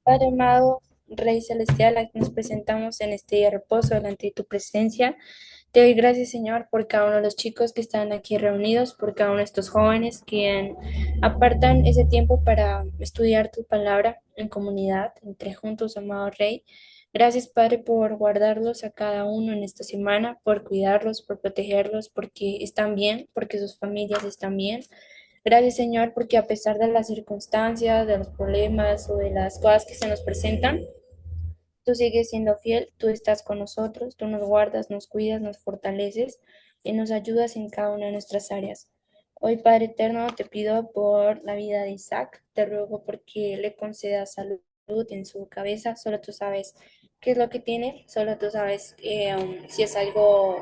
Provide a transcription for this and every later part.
Padre amado, Rey Celestial, a quien nos presentamos en este día de reposo delante de tu presencia. Te doy gracias, Señor, por cada uno de los chicos que están aquí reunidos, por cada uno de estos jóvenes que apartan ese tiempo para estudiar tu palabra en comunidad, entre juntos, amado Rey. Gracias, Padre, por guardarlos a cada uno en esta semana, por cuidarlos, por protegerlos, porque están bien, porque sus familias están bien. Gracias, Señor, porque a pesar de las circunstancias, de los problemas o de las cosas que se nos presentan, tú sigues siendo fiel, tú estás con nosotros, tú nos guardas, nos cuidas, nos fortaleces y nos ayudas en cada una de nuestras áreas. Hoy, Padre Eterno, te pido por la vida de Isaac, te ruego porque le concedas salud en su cabeza, solo tú sabes qué es lo que tiene, solo tú sabes si es algo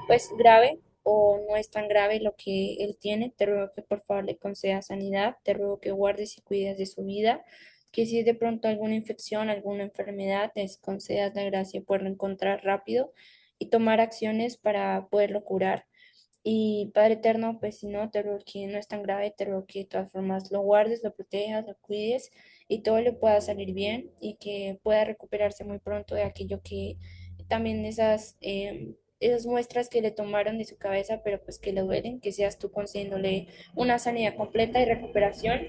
pues grave o no es tan grave lo que él tiene. Te ruego que por favor le conceda sanidad, te ruego que guardes y cuides de su vida, que si es de pronto alguna infección, alguna enfermedad, les concedas la gracia de poderlo encontrar rápido y tomar acciones para poderlo curar. Y Padre Eterno, pues si no, te ruego que no es tan grave, te ruego que de todas formas lo guardes, lo protejas, lo cuides y todo le pueda salir bien y que pueda recuperarse muy pronto de aquello que también esas muestras que le tomaron de su cabeza, pero pues que le duelen, que seas tú concediéndole una sanidad completa y recuperación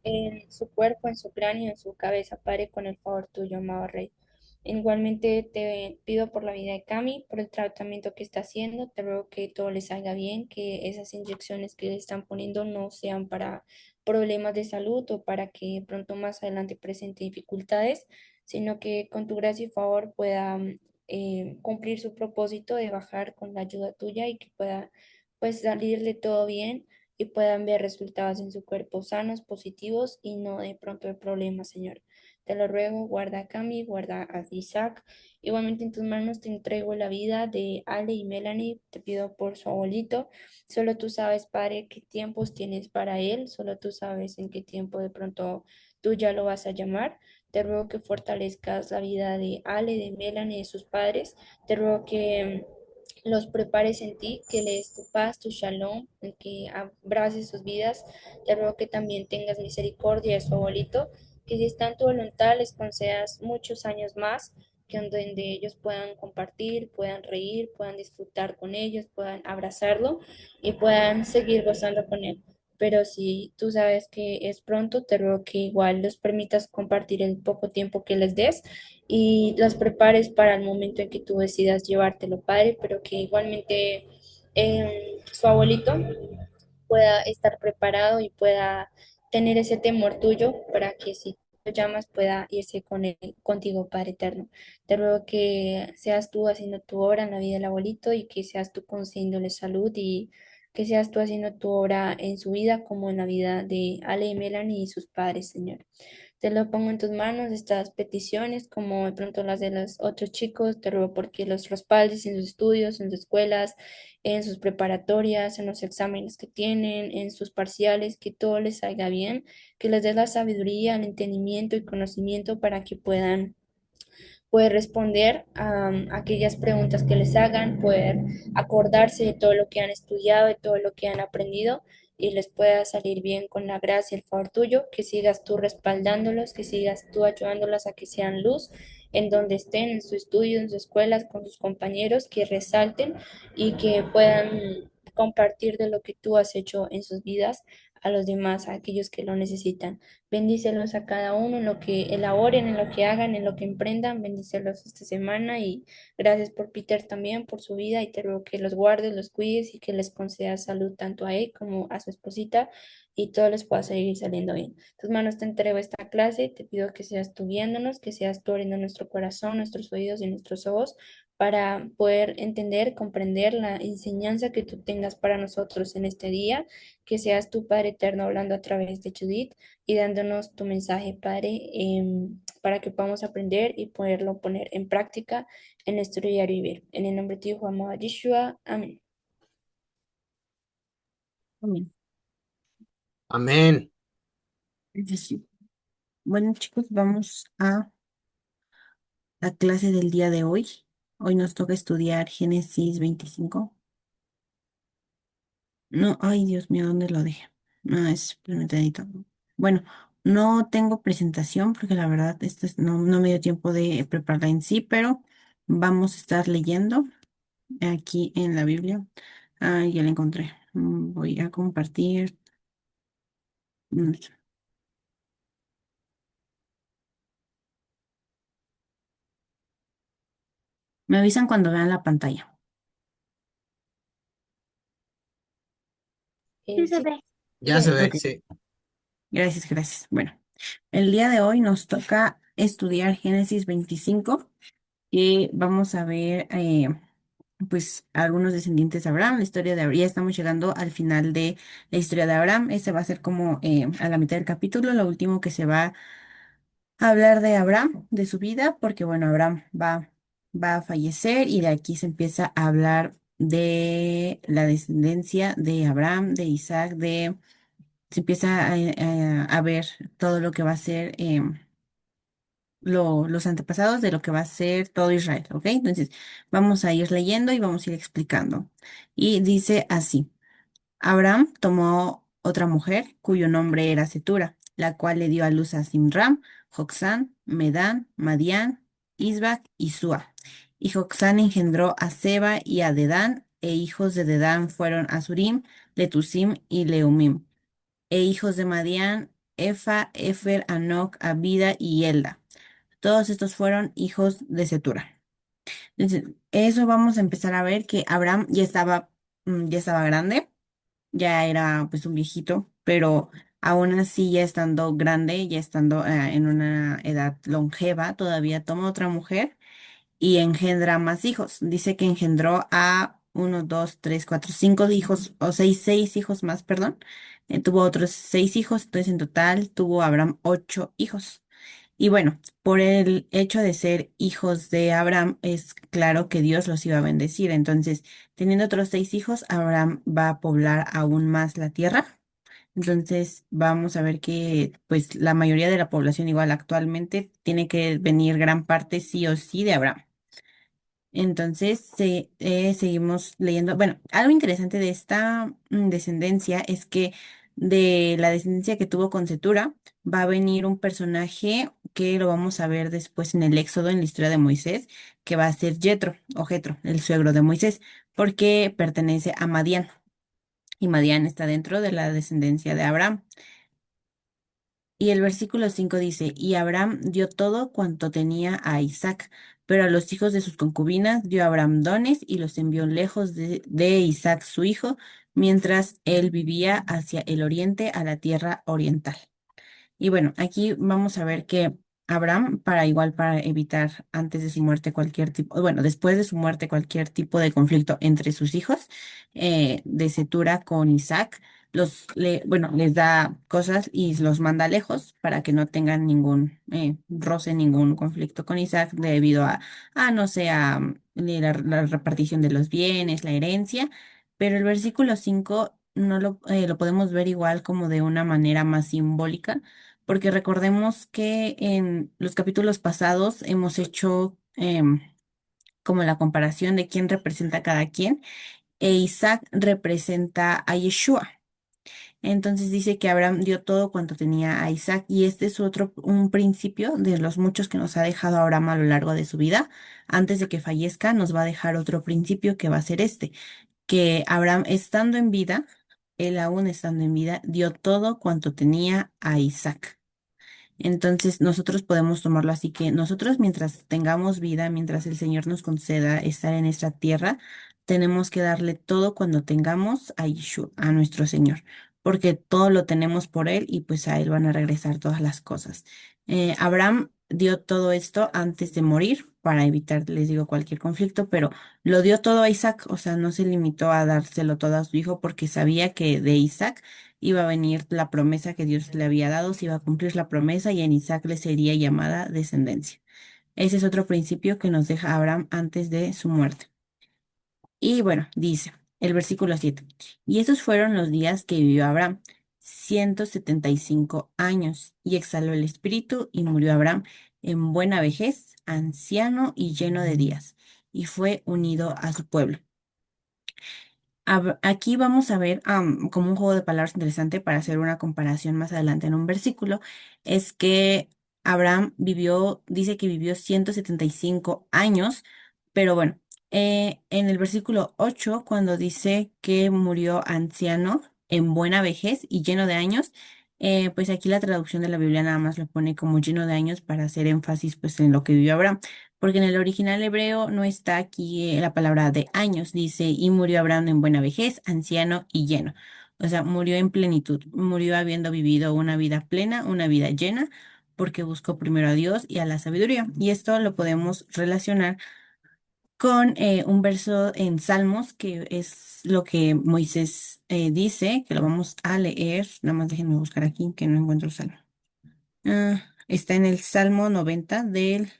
en su cuerpo, en su cráneo, en su cabeza, Padre, con el favor tuyo, amado Rey. Igualmente te pido por la vida de Cami, por el tratamiento que está haciendo, te ruego que todo le salga bien, que esas inyecciones que le están poniendo no sean para problemas de salud o para que pronto más adelante presente dificultades, sino que con tu gracia y favor pueda cumplir su propósito de bajar con la ayuda tuya y que pueda pues salirle todo bien y puedan ver resultados en su cuerpo sanos, positivos y no de pronto de problemas, Señor. Te lo ruego, guarda a Cami, guarda a Isaac. Igualmente en tus manos te entrego la vida de Ale y Melanie. Te pido por su abuelito. Solo tú sabes, Padre, qué tiempos tienes para él. Solo tú sabes en qué tiempo de pronto tú ya lo vas a llamar. Te ruego que fortalezcas la vida de Ale, de Melanie, de sus padres. Te ruego que los prepares en ti, que le des tu paz, tu shalom, que abraces sus vidas. Te ruego que también tengas misericordia de su abuelito, que si está en tu voluntad les concedas muchos años más, que donde ellos puedan compartir, puedan reír, puedan disfrutar con ellos, puedan abrazarlo y puedan seguir gozando con él. Pero si tú sabes que es pronto, te ruego que igual los permitas compartir el poco tiempo que les des y las prepares para el momento en que tú decidas llevártelo, Padre, pero que igualmente su abuelito pueda estar preparado y pueda tener ese temor tuyo para que si lo llamas pueda irse con él, contigo, Padre eterno. Te ruego que seas tú haciendo tu obra en la vida del abuelito y que seas tú concediéndole salud y que seas tú haciendo tu obra en su vida como en la vida de Ale y Melanie y sus padres, Señor. Te lo pongo en tus manos, estas peticiones, como de pronto las de los otros chicos, te ruego porque los respaldes en sus estudios, en sus escuelas, en sus preparatorias, en los exámenes que tienen, en sus parciales, que todo les salga bien, que les des la sabiduría, el entendimiento y conocimiento para que puedan poder responder a aquellas preguntas que les hagan, poder acordarse de todo lo que han estudiado, de todo lo que han aprendido y les pueda salir bien con la gracia y el favor tuyo, que sigas tú respaldándolos, que sigas tú ayudándolos a que sean luz en donde estén, en su estudio, en sus escuelas, con sus compañeros, que resalten y que puedan compartir de lo que tú has hecho en sus vidas a los demás, a aquellos que lo necesitan. Bendícelos a cada uno en lo que elaboren, en lo que hagan, en lo que emprendan. Bendícelos esta semana y gracias por Peter también, por su vida y te ruego que los guardes, los cuides y que les concedas salud tanto a él como a su esposita y todo les pueda seguir saliendo bien. En tus manos te entrego esta clase, te pido que seas tú viéndonos, que seas tú abriendo nuestro corazón, nuestros oídos y nuestros ojos para poder entender, comprender la enseñanza que tú tengas para nosotros en este día, que seas tu Padre eterno hablando a través de Judith y dándonos tu mensaje, Padre, para que podamos aprender y poderlo poner en práctica en nuestro diario vivir. En el nombre de tu Hijo amado Yeshua. Amén. Amén. Amén. Es decir, bueno, chicos, vamos a la clase del día de hoy. Hoy nos toca estudiar Génesis 25. No, ay, Dios mío, ¿dónde lo dejé? No, es permítame. Bueno, No tengo presentación porque la verdad no me dio tiempo de prepararla en sí, pero vamos a estar leyendo aquí en la Biblia. Ah, ya la encontré. Voy a compartir. mm, Me avisan cuando vean la pantalla. Sí se Sí, ve. Ya se ve, Ok, sí. gracias, gracias. Bueno, el día de hoy nos toca estudiar Génesis 25 y vamos a ver pues algunos descendientes de Abraham, la historia de Abraham. Ya estamos llegando al final de la historia de Abraham. Este va a ser como a la mitad del capítulo, lo último que se va a hablar de Abraham, de su vida, porque bueno, va a fallecer y de aquí se empieza a hablar de la descendencia de Abraham, de Isaac, se empieza a ver todo lo que va a ser los antepasados de lo que va a ser todo Israel, ¿ok? Entonces, vamos a ir leyendo y vamos a ir explicando. Y dice así. Abraham tomó otra mujer cuyo nombre era Cetura, la cual le dio a luz a Simram, Joksán, Medán, Madián, Isbac y Sua. Y Joksán engendró a Seba y a Dedán, e hijos de Dedán fueron Asurim, Letusim y Leumim. E hijos de Madián, Efa, Efer, Anoc, Abida y Elda. Todos estos fueron hijos de Cetura. Entonces, eso vamos a empezar a ver que Abraham ya estaba grande, ya era pues un viejito, pero aún así ya estando grande, ya estando en una edad longeva, todavía toma otra mujer y engendra más hijos. Dice que engendró a uno, dos, tres, cuatro, cinco hijos, o seis hijos más, perdón. Tuvo otros 6 hijos, entonces en total tuvo Abraham 8 hijos. Y bueno, por el hecho de ser hijos de Abraham, es claro que Dios los iba a bendecir. Entonces, teniendo otros 6 hijos, Abraham va a poblar aún más la tierra. Entonces, vamos a ver que, pues, la mayoría de la población, igual actualmente, tiene que venir gran parte sí o sí de Abraham. Entonces, seguimos leyendo. Bueno, algo interesante de esta descendencia es que de la descendencia que tuvo con Cetura va a venir un personaje que lo vamos a ver después en el Éxodo, en la historia de Moisés, que va a ser Jetro, el suegro de Moisés, porque pertenece a Madián y Madián está dentro de la descendencia de Abraham. Y el versículo 5 dice, y Abraham dio todo cuanto tenía a Isaac, pero a los hijos de sus concubinas dio Abraham dones y los envió lejos de Isaac su hijo, mientras él vivía hacia el oriente, a la tierra oriental. Y bueno, aquí vamos a ver que Abraham, para evitar antes de su muerte cualquier tipo, bueno, después de su muerte cualquier tipo de conflicto entre sus hijos, de Cetura con Isaac, bueno, les da cosas y los manda lejos para que no tengan ningún roce, ningún conflicto con Isaac debido no sé, la repartición de los bienes, la herencia. Pero el versículo 5 no lo podemos ver igual como de una manera más simbólica porque recordemos que en los capítulos pasados hemos hecho como la comparación de quién representa a cada quien, e Isaac representa a Yeshua. Entonces dice que Abraham dio todo cuanto tenía a Isaac, y este es un principio de los muchos que nos ha dejado Abraham a lo largo de su vida. Antes de que fallezca, nos va a dejar otro principio que va a ser este, que Abraham estando en vida, él aún estando en vida, dio todo cuanto tenía a Isaac. Entonces, nosotros podemos tomarlo así que nosotros mientras tengamos vida, mientras el Señor nos conceda estar en esta tierra, tenemos que darle todo cuando tengamos a Yeshua, a nuestro Señor, porque todo lo tenemos por Él y pues a Él van a regresar todas las cosas. Abraham dio todo esto antes de morir para evitar, les digo, cualquier conflicto, pero lo dio todo a Isaac, o sea, no se limitó a dárselo todo a su hijo porque sabía que de Isaac iba a venir la promesa que Dios le había dado, se iba a cumplir la promesa y en Isaac le sería llamada descendencia. Ese es otro principio que nos deja Abraham antes de su muerte. Y bueno, dice el versículo 7. Y esos fueron los días que vivió Abraham, 175 años, y exhaló el espíritu y murió Abraham en buena vejez, anciano y lleno de días, y fue unido a su pueblo. Aquí vamos a ver como un juego de palabras interesante para hacer una comparación más adelante en un versículo. Es que Abraham vivió, dice que vivió 175 años, pero bueno, en el versículo 8 cuando dice que murió anciano en buena vejez y lleno de años, pues aquí la traducción de la Biblia nada más lo pone como lleno de años para hacer énfasis pues en lo que vivió Abraham. Porque en el original hebreo no está aquí la palabra de años, dice, y murió Abraham en buena vejez, anciano y lleno. O sea, murió en plenitud, murió habiendo vivido una vida plena, una vida llena, porque buscó primero a Dios y a la sabiduría. Y esto lo podemos relacionar con un verso en Salmos, que es lo que Moisés dice, que lo vamos a leer. Nada más déjenme buscar aquí, que no encuentro el salmo. Está en el Salmo 90 del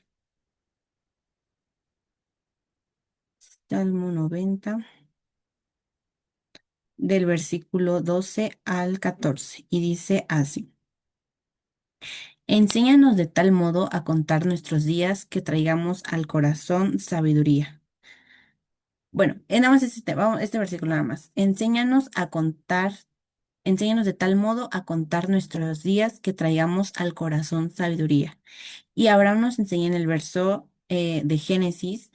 Salmo 90 del versículo 12 al 14 y dice así: Enséñanos de tal modo a contar nuestros días que traigamos al corazón sabiduría. Bueno, nada más este versículo nada más. Enséñanos de tal modo a contar nuestros días que traigamos al corazón sabiduría. Y Abraham nos enseña en el verso de Génesis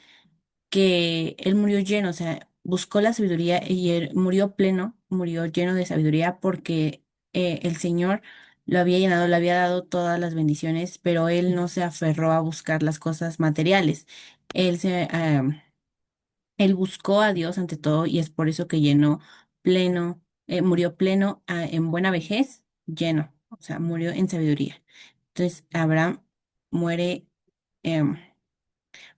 que él murió lleno, o sea, buscó la sabiduría y él murió pleno, murió lleno de sabiduría porque el Señor lo había llenado, le había dado todas las bendiciones, pero él no se aferró a buscar las cosas materiales. Él él buscó a Dios ante todo y es por eso que llenó pleno, murió pleno en buena vejez, lleno, o sea, murió en sabiduría. Entonces, Abraham muere. em,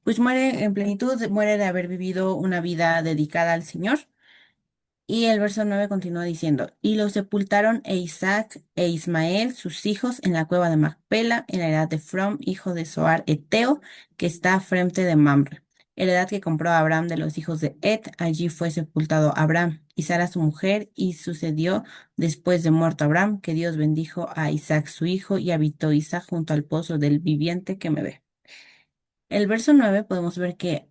pues muere en plenitud, muere de haber vivido una vida dedicada al Señor. Y el verso 9 continúa diciendo, y lo sepultaron Isaac e Ismael, sus hijos, en la cueva de Macpela, en la heredad de From, hijo de Zoar Eteo, que está frente de Mamre. Heredad que compró Abraham de los hijos de Et, allí fue sepultado Abraham y Sara su mujer, y sucedió después de muerto Abraham, que Dios bendijo a Isaac su hijo, y habitó Isaac junto al pozo del viviente que me ve. El verso 9 podemos ver que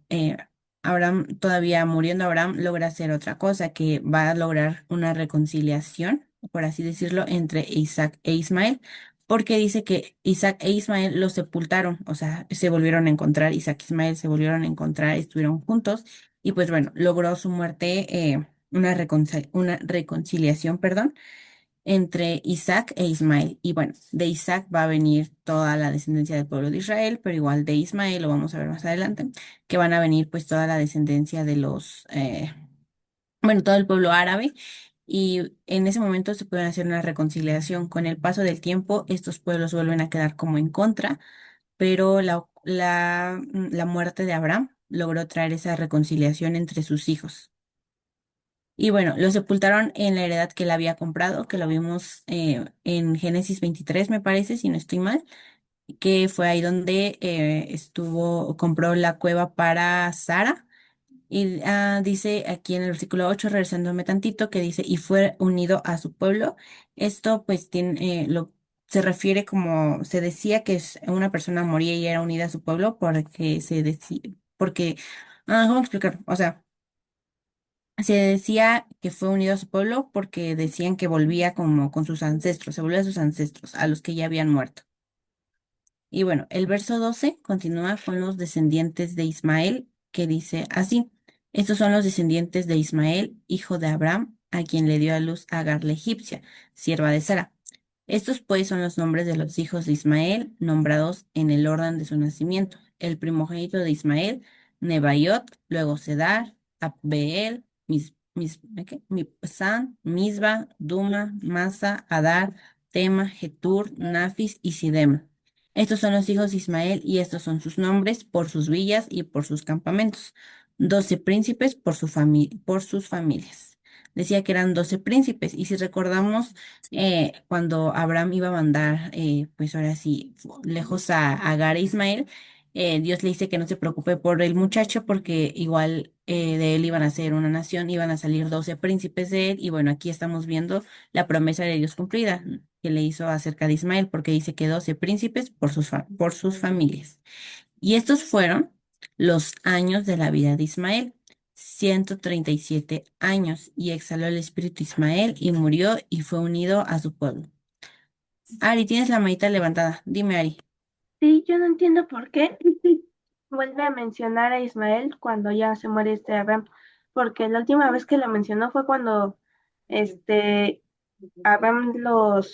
Abraham, todavía muriendo Abraham, logra hacer otra cosa, que va a lograr una reconciliación, por así decirlo, entre Isaac e Ismael, porque dice que Isaac e Ismael los sepultaron, o sea, se volvieron a encontrar, Isaac e Ismael se volvieron a encontrar, estuvieron juntos, y pues bueno, logró su muerte, una reconciliación, perdón, entre Isaac e Ismael. Y bueno, de Isaac va a venir toda la descendencia del pueblo de Israel, pero igual de Ismael, lo vamos a ver más adelante, que van a venir pues toda la descendencia de bueno, todo el pueblo árabe. Y en ese momento se pueden hacer una reconciliación. Con el paso del tiempo, estos pueblos vuelven a quedar como en contra, pero la muerte de Abraham logró traer esa reconciliación entre sus hijos. Y bueno, lo sepultaron en la heredad que él había comprado, que lo vimos en Génesis 23, me parece, si no estoy mal, que fue ahí donde compró la cueva para Sara. Y dice aquí en el versículo 8 regresándome tantito, que dice, y fue unido a su pueblo. Esto pues se refiere como, se decía que una persona moría y era unida a su pueblo porque ¿cómo explicar? O sea, se decía que fue unido a su pueblo porque decían que volvía como con sus ancestros, se volvía a sus ancestros, a los que ya habían muerto. Y bueno, el verso 12 continúa con los descendientes de Ismael, que dice así, estos son los descendientes de Ismael, hijo de Abraham, a quien le dio a luz Agar la egipcia, sierva de Sara. Estos pues son los nombres de los hijos de Ismael, nombrados en el orden de su nacimiento. El primogénito de Ismael, Nebaiot, luego Cedar, Abbeel, ¿qué? Mibsam, Misba, Duma, Masa, Adar, Tema, Getur, Nafis y Sidema. Estos son los hijos de Ismael y estos son sus nombres por sus villas y por sus campamentos. 12 príncipes por sus familias. Decía que eran 12 príncipes y si recordamos cuando Abraham iba a mandar, pues ahora sí, lejos a Agar e Ismael, Dios le dice que no se preocupe por el muchacho porque igual de él iban a ser una nación, iban a salir 12 príncipes de él y bueno, aquí estamos viendo la promesa de Dios cumplida que le hizo acerca de Ismael porque dice que 12 príncipes por sus familias. Y estos fueron los años de la vida de Ismael, 137 años y exhaló el espíritu Ismael y murió y fue unido a su pueblo. Ari, tienes la manita levantada. Dime, Ari. Sí, yo no entiendo por qué vuelve a mencionar a Ismael cuando ya se muere Abraham, porque la última vez que lo mencionó fue cuando este Abraham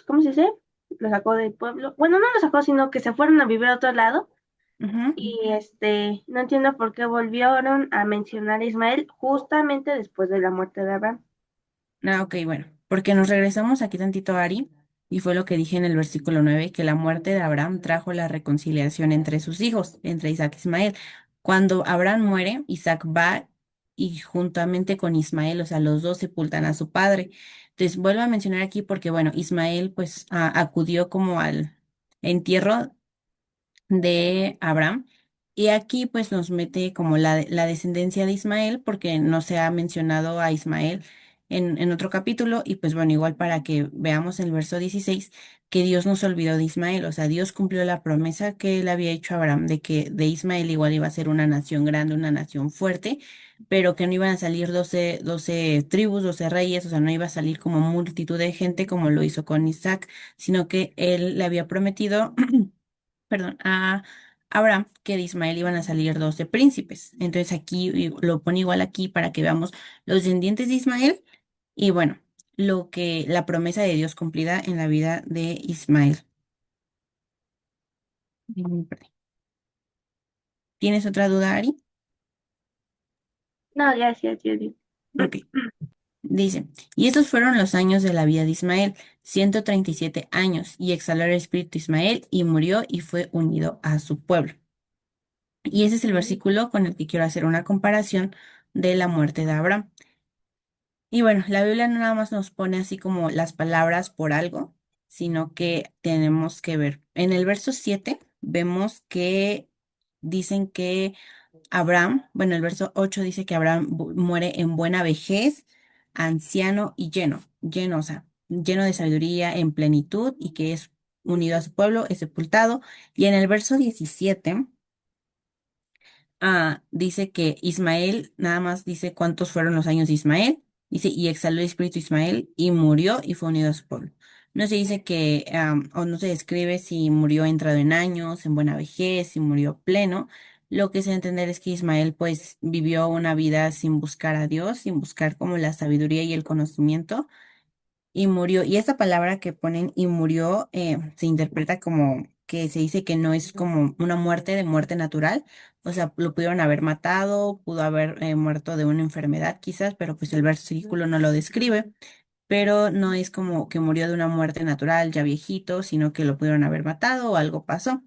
¿cómo se dice? Lo sacó del pueblo. Bueno, no lo sacó, sino que se fueron a vivir a otro lado Ujú. y no entiendo por qué volvieron a mencionar a Ismael justamente después de la muerte de Abraham. Ah, ok, bueno, porque nos regresamos aquí tantito, Ari, y fue lo que dije en el versículo 9 que la muerte de Abraham trajo la reconciliación entre sus hijos, entre Isaac y Ismael. Cuando Abraham muere, Isaac va y juntamente con Ismael, o sea, los dos sepultan a su padre. Entonces, vuelvo a mencionar aquí porque, bueno, Ismael pues acudió como al entierro de Abraham. Y aquí pues nos mete como la descendencia de Ismael, porque no se ha mencionado a Ismael en otro capítulo. Y pues bueno, igual para que veamos el verso 16 que Dios no se olvidó de Ismael. O sea, Dios cumplió la promesa que él había hecho a Abraham de que de Ismael igual iba a ser una nación grande, una nación fuerte, pero que no iban a salir doce tribus, 12 reyes, o sea, no iba a salir como multitud de gente como lo hizo con Isaac, sino que él le había prometido perdón, a Abraham que de Ismael iban a salir 12 príncipes. Entonces aquí lo pone igual aquí para que veamos los descendientes de Ismael y bueno, la promesa de Dios cumplida en la vida de Ismael. Perdón. ¿Tienes otra duda, Ari? No, gracias, Judy. Ok. Dice, y estos fueron los años de la vida de Ismael, 137 años, y exhaló el espíritu Ismael y murió y fue unido a su pueblo. Y ese es el versículo con el que quiero hacer una comparación de la muerte de Abraham. Y bueno, la Biblia no nada más nos pone así como las palabras por algo, sino que tenemos que ver. En el verso 7 vemos que dicen que Abraham, bueno, el verso 8 dice que Abraham muere en buena vejez, anciano y lleno, o sea, lleno de sabiduría, en plenitud y que es unido a su pueblo, es sepultado. Y en el verso 17 dice que Ismael, nada más dice cuántos fueron los años de Ismael. Dice, y exhaló el espíritu de Ismael y murió y fue unido a su pueblo. No se dice que, o no se describe si murió entrado en años, en buena vejez, si murió pleno. Lo que se da a entender es que Ismael pues vivió una vida sin buscar a Dios, sin buscar como la sabiduría y el conocimiento y murió. Y esta palabra que ponen y murió se interpreta como que se dice que no es como una muerte de muerte natural. O sea, lo pudieron haber matado, pudo haber muerto de una enfermedad quizás, pero pues el versículo no lo describe. Pero no es como que murió de una muerte natural ya viejito, sino que lo pudieron haber matado o algo pasó.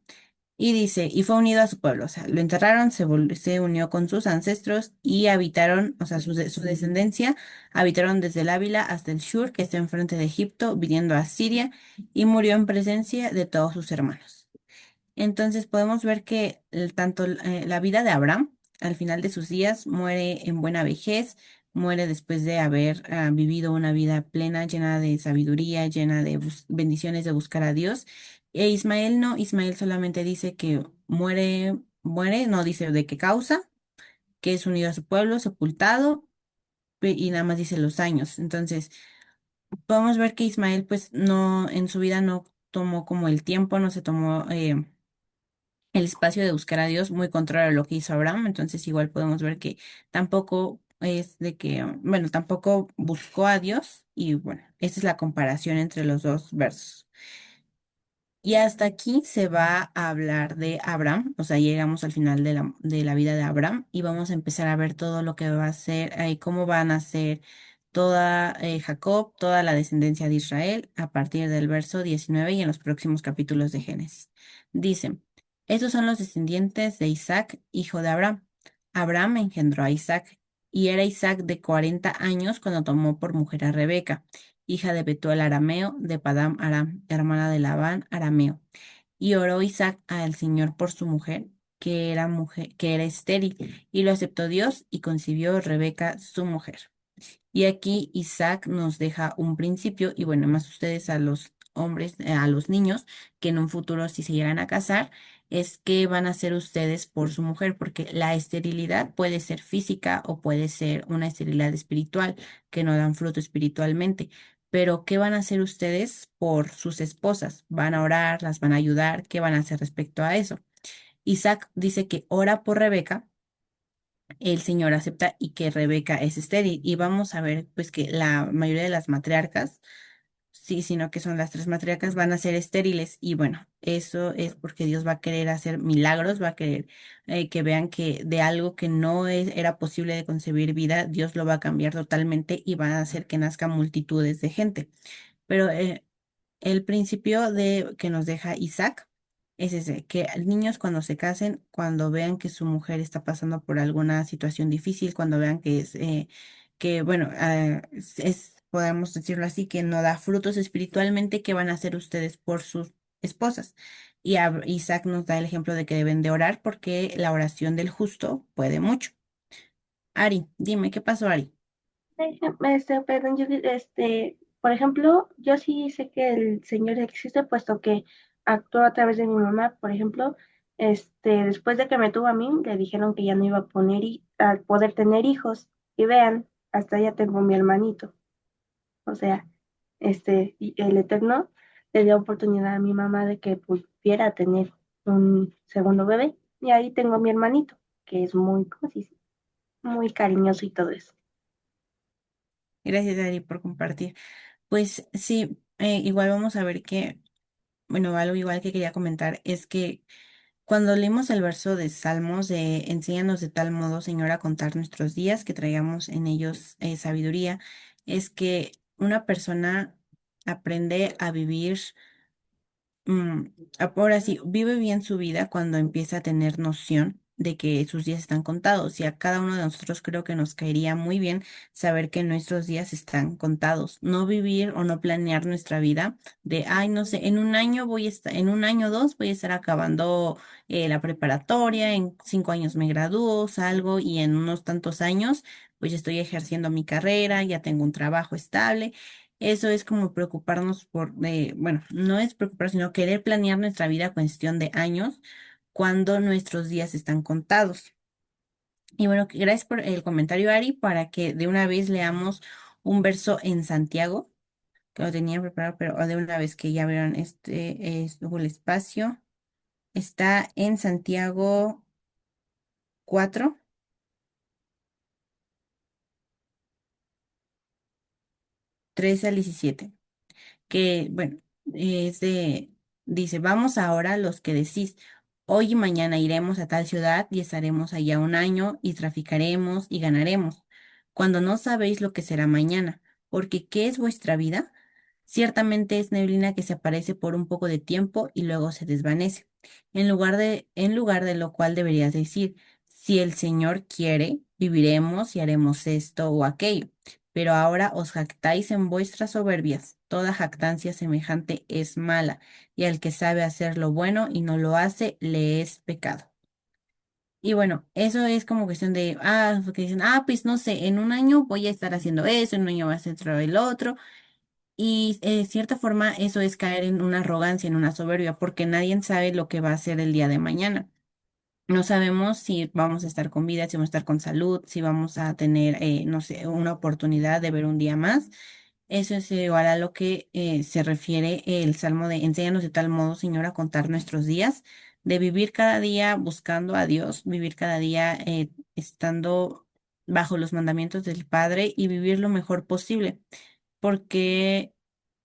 Y dice, y fue unido a su pueblo, o sea, lo enterraron, se unió con sus ancestros y habitaron, o sea, su descendencia, habitaron desde el Ávila hasta el Shur, que está enfrente de Egipto, viniendo a Siria, y murió en presencia de todos sus hermanos. Entonces podemos ver que tanto la vida de Abraham, al final de sus días, muere en buena vejez, muere después de haber vivido una vida plena, llena de sabiduría, llena de bendiciones de buscar a Dios. E Ismael no, Ismael solamente dice que muere, no dice de qué causa, que es unido a su pueblo, sepultado, y nada más dice los años. Entonces, podemos ver que Ismael, pues, no, en su vida no tomó como el tiempo, no se tomó el espacio de buscar a Dios, muy contrario a lo que hizo Abraham. Entonces, igual podemos ver que tampoco es de que, bueno, tampoco buscó a Dios. Y bueno, esa es la comparación entre los dos versos. Y hasta aquí se va a hablar de Abraham, o sea, llegamos al final de la vida de Abraham y vamos a empezar a ver todo lo que va a ser, cómo van a ser toda Jacob, toda la descendencia de Israel a partir del verso 19 y en los próximos capítulos de Génesis. Dice, estos son los descendientes de Isaac, hijo de Abraham. Abraham engendró a Isaac y era Isaac de 40 años cuando tomó por mujer a Rebeca hija de Betuel arameo, de Padam Aram, hermana de Labán arameo. Y oró Isaac al Señor por su mujer, que era estéril, y lo aceptó Dios y concibió Rebeca su mujer. Y aquí Isaac nos deja un principio, y bueno, más ustedes a los hombres, a los niños, que en un futuro si se llegan a casar, es que van a ser ustedes por su mujer, porque la esterilidad puede ser física o puede ser una esterilidad espiritual, que no dan fruto espiritualmente. Pero, ¿qué van a hacer ustedes por sus esposas? ¿Van a orar? ¿Las van a ayudar? ¿Qué van a hacer respecto a eso? Isaac dice que ora por Rebeca, el Señor acepta y que Rebeca es estéril. Y vamos a ver, pues, que la mayoría de las matriarcas, sí, sino que son las tres matriarcas, van a ser estériles. Y bueno, eso es porque Dios va a querer hacer milagros, va a querer que vean que de algo que no era posible de concebir vida, Dios lo va a cambiar totalmente y va a hacer que nazcan multitudes de gente. Pero el principio de que nos deja Isaac es ese, que niños cuando se casen, cuando vean que su mujer está pasando por alguna situación difícil, cuando vean que bueno, podemos decirlo así, que no da frutos espiritualmente, ¿qué van a hacer ustedes por sus esposas? Y Isaac nos da el ejemplo de que deben de orar porque la oración del justo puede mucho. Ari, dime, ¿qué pasó, Ari? Perdón, por ejemplo, yo sí sé que el Señor existe, puesto que actuó a través de mi mamá. Por ejemplo, después de que me tuvo a mí, le dijeron que ya no iba a a poder tener hijos. Y vean, hasta ya tengo mi hermanito. O sea, y el Eterno le dio oportunidad a mi mamá de que pudiera tener un segundo bebé. Y ahí tengo a mi hermanito, que es muy, ¿cómo se dice? Muy cariñoso y todo eso. Gracias, Ari, por compartir. Pues sí, igual vamos a ver que, bueno, algo igual que quería comentar es que cuando leímos el verso de Salmos de enséñanos de tal modo, Señor, a contar nuestros días, que traigamos en ellos sabiduría, es que una persona aprende a vivir. Mm, Ahora sí, vive bien su vida cuando empieza a tener noción de que sus días están contados y a cada uno de nosotros creo que nos caería muy bien saber que nuestros días están contados, no vivir o no planear nuestra vida de, ay, no sé, en un año voy a estar, en un año o dos voy a estar acabando la preparatoria, en 5 años me gradúo, salgo y en unos tantos años pues ya estoy ejerciendo mi carrera, ya tengo un trabajo estable. Eso es como preocuparnos bueno, no es preocuparnos, sino querer planear nuestra vida a cuestión de años cuando nuestros días están contados. Y bueno, gracias por el comentario, Ari, para que de una vez leamos un verso en Santiago, que lo tenía preparado, pero de una vez que ya vieron hubo el espacio, está en Santiago 4, 13 al 17. Que, bueno, es de, dice, vamos ahora los que decís, hoy y mañana iremos a tal ciudad y estaremos allá un año y traficaremos y ganaremos, cuando no sabéis lo que será mañana, porque ¿qué es vuestra vida? Ciertamente es neblina que se aparece por un poco de tiempo y luego se desvanece. En lugar de lo cual deberías decir, si el Señor quiere, viviremos y haremos esto o aquello. Pero ahora os jactáis en vuestras soberbias. Toda jactancia semejante es mala, y al que sabe hacer lo bueno y no lo hace, le es pecado. Y bueno, eso es como cuestión de, porque dicen, pues no sé, en un año voy a estar haciendo eso, en un año voy a hacer el otro. Y de cierta forma eso es caer en una arrogancia, en una soberbia, porque nadie sabe lo que va a hacer el día de mañana. No sabemos si vamos a estar con vida, si vamos a estar con salud, si vamos a tener, no sé, una oportunidad de ver un día más. Eso es igual a lo que se refiere el Salmo de enséñanos de tal modo, Señor, a contar nuestros días, de vivir cada día buscando a Dios, vivir cada día estando bajo los mandamientos del Padre y vivir lo mejor posible, porque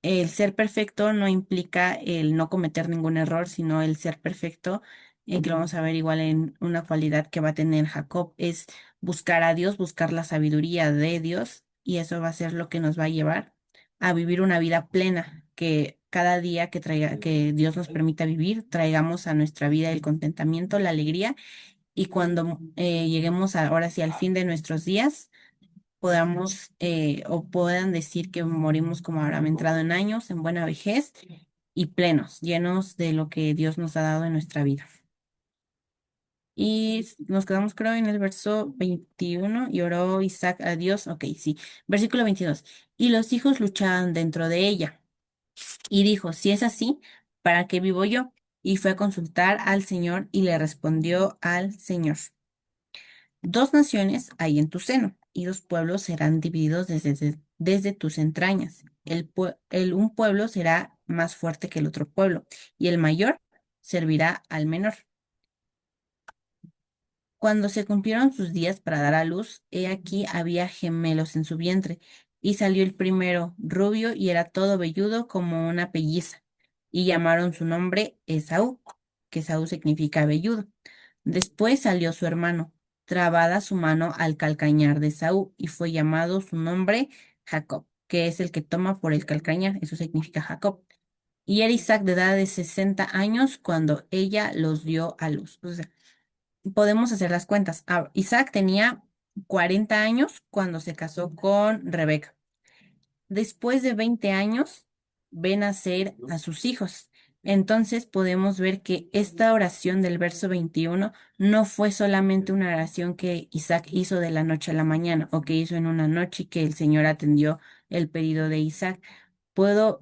el ser perfecto no implica el no cometer ningún error, sino el ser perfecto, que lo vamos a ver igual en una cualidad que va a tener Jacob, es buscar a Dios, buscar la sabiduría de Dios, y eso va a ser lo que nos va a llevar a vivir una vida plena, que cada día que Dios nos permita vivir, traigamos a nuestra vida el contentamiento, la alegría, y cuando lleguemos ahora sí al fin de nuestros días, podamos o puedan decir que morimos como habrán entrado en años, en buena vejez y plenos, llenos de lo que Dios nos ha dado en nuestra vida. Y nos quedamos, creo, en el verso 21 y oró Isaac a Dios. Ok, sí. Versículo 22. Y los hijos luchaban dentro de ella. Y dijo, si es así, ¿para qué vivo yo? Y fue a consultar al Señor y le respondió al Señor. Dos naciones hay en tu seno, y dos pueblos serán divididos desde tus entrañas. Un pueblo será más fuerte que el otro pueblo, y el mayor servirá al menor. Cuando se cumplieron sus días para dar a luz, he aquí había gemelos en su vientre, y salió el primero rubio y era todo velludo como una pelliza, y llamaron su nombre Esaú, que Esaú significa velludo. Después salió su hermano, trabada su mano al calcañar de Esaú, y fue llamado su nombre Jacob, que es el que toma por el calcañar, eso significa Jacob. Y era Isaac de edad de 60 años cuando ella los dio a luz. O sea, podemos hacer las cuentas. Isaac tenía 40 años cuando se casó con Rebeca. Después de 20 años, ven a ser a sus hijos. Entonces podemos ver que esta oración del verso 21 no fue solamente una oración que Isaac hizo de la noche a la mañana o que hizo en una noche y que el Señor atendió el pedido de Isaac.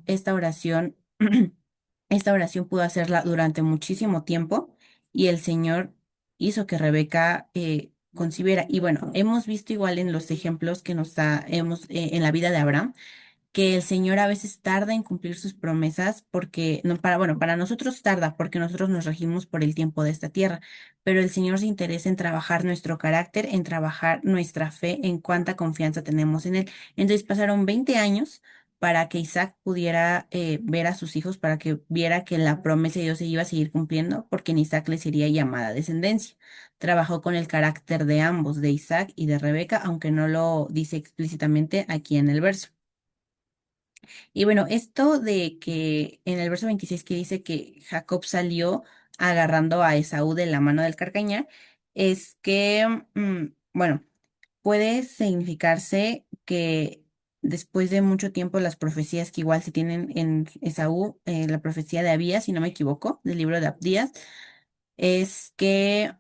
Esta oración, esta oración pudo hacerla durante muchísimo tiempo y el Señor hizo que Rebeca concibiera. Y bueno, hemos visto igual en los ejemplos que nos da, en la vida de Abraham que el Señor a veces tarda en cumplir sus promesas porque, no, bueno, para nosotros tarda porque nosotros nos regimos por el tiempo de esta tierra, pero el Señor se interesa en trabajar nuestro carácter, en trabajar nuestra fe, en cuánta confianza tenemos en Él. Entonces pasaron 20 años para que Isaac pudiera ver a sus hijos, para que viera que la promesa de Dios se iba a seguir cumpliendo, porque en Isaac le sería llamada descendencia. Trabajó con el carácter de ambos, de Isaac y de Rebeca, aunque no lo dice explícitamente aquí en el verso. Y bueno, esto de que en el verso 26 que dice que Jacob salió agarrando a Esaú de la mano del carcañar, es que, bueno, puede significarse que después de mucho tiempo las profecías que igual se tienen en Esaú, la profecía de Abías, si no me equivoco, del libro de Abdías, es que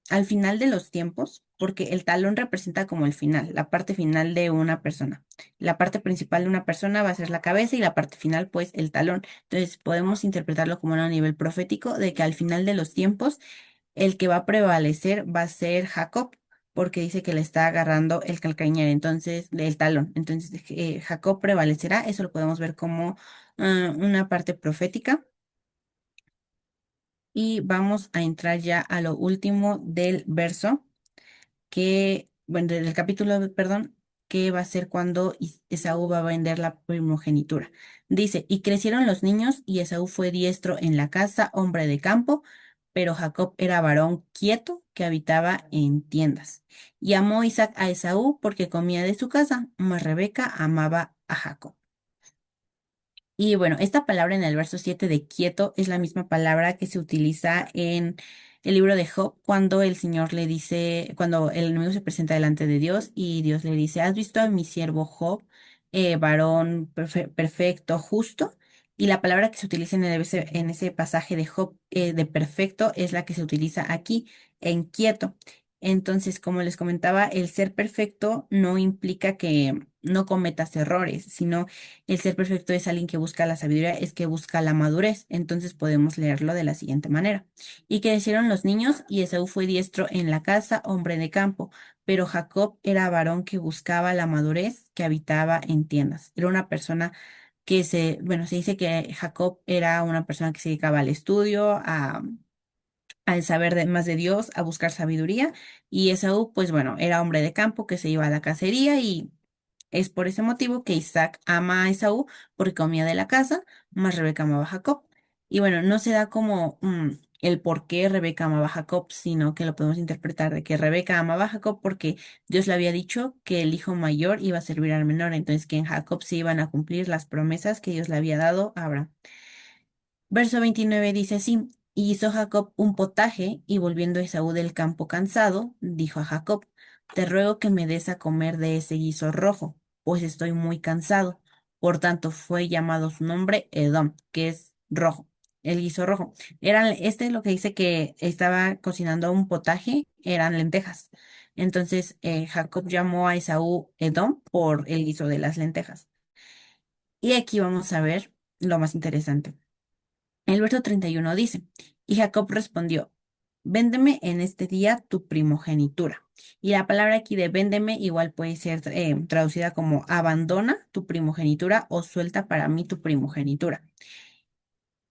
al final de los tiempos, porque el talón representa como el final, la parte final de una persona. La parte principal de una persona va a ser la cabeza y la parte final, pues, el talón. Entonces, podemos interpretarlo como a nivel profético de que al final de los tiempos, el que va a prevalecer va a ser Jacob, porque dice que le está agarrando el calcañar, entonces, el talón. Entonces, Jacob prevalecerá, eso lo podemos ver como una parte profética. Y vamos a entrar ya a lo último del verso bueno, del capítulo, perdón, que va a ser cuando Esaú va a vender la primogenitura. Dice, y crecieron los niños y Esaú fue diestro en la casa, hombre de campo, pero Jacob era varón quieto que habitaba en tiendas. Y amó Isaac a Esaú porque comía de su casa, mas Rebeca amaba a Jacob. Y bueno, esta palabra en el verso 7 de quieto es la misma palabra que se utiliza en el libro de Job cuando el Señor le dice, cuando el enemigo se presenta delante de Dios y Dios le dice, ¿has visto a mi siervo Job, varón perfecto, justo? Y la palabra que se utiliza en ese pasaje de Job de perfecto es la que se utiliza aquí en quieto. Entonces, como les comentaba, el ser perfecto no implica que no cometas errores, sino el ser perfecto es alguien que busca la sabiduría, es que busca la madurez. Entonces podemos leerlo de la siguiente manera. Y crecieron los niños, y Esaú fue diestro en la casa, hombre de campo, pero Jacob era varón que buscaba la madurez, que habitaba en tiendas. Era una persona bueno, se dice que Jacob era una persona que se dedicaba al estudio, al saber más de Dios, a buscar sabiduría, y Esaú, pues bueno, era hombre de campo que se iba a la cacería y es por ese motivo que Isaac ama a Esaú porque comía de la casa, más Rebeca amaba a Jacob. Y bueno, no se da como el por qué Rebeca amaba a Jacob, sino que lo podemos interpretar de que Rebeca amaba a Jacob porque Dios le había dicho que el hijo mayor iba a servir al menor, entonces que en Jacob se iban a cumplir las promesas que Dios le había dado a Abraham. Verso 29 dice así, y hizo Jacob un potaje, y volviendo Esaú del campo cansado, dijo a Jacob, te ruego que me des a comer de ese guiso rojo, pues estoy muy cansado. Por tanto, fue llamado su nombre Edom, que es rojo, el guiso rojo. Este lo que dice que estaba cocinando un potaje, eran lentejas. Entonces, Jacob llamó a Esaú Edom por el guiso de las lentejas. Y aquí vamos a ver lo más interesante. El verso 31 dice, y Jacob respondió, véndeme en este día tu primogenitura. Y la palabra aquí de véndeme igual puede ser traducida como abandona tu primogenitura o suelta para mí tu primogenitura.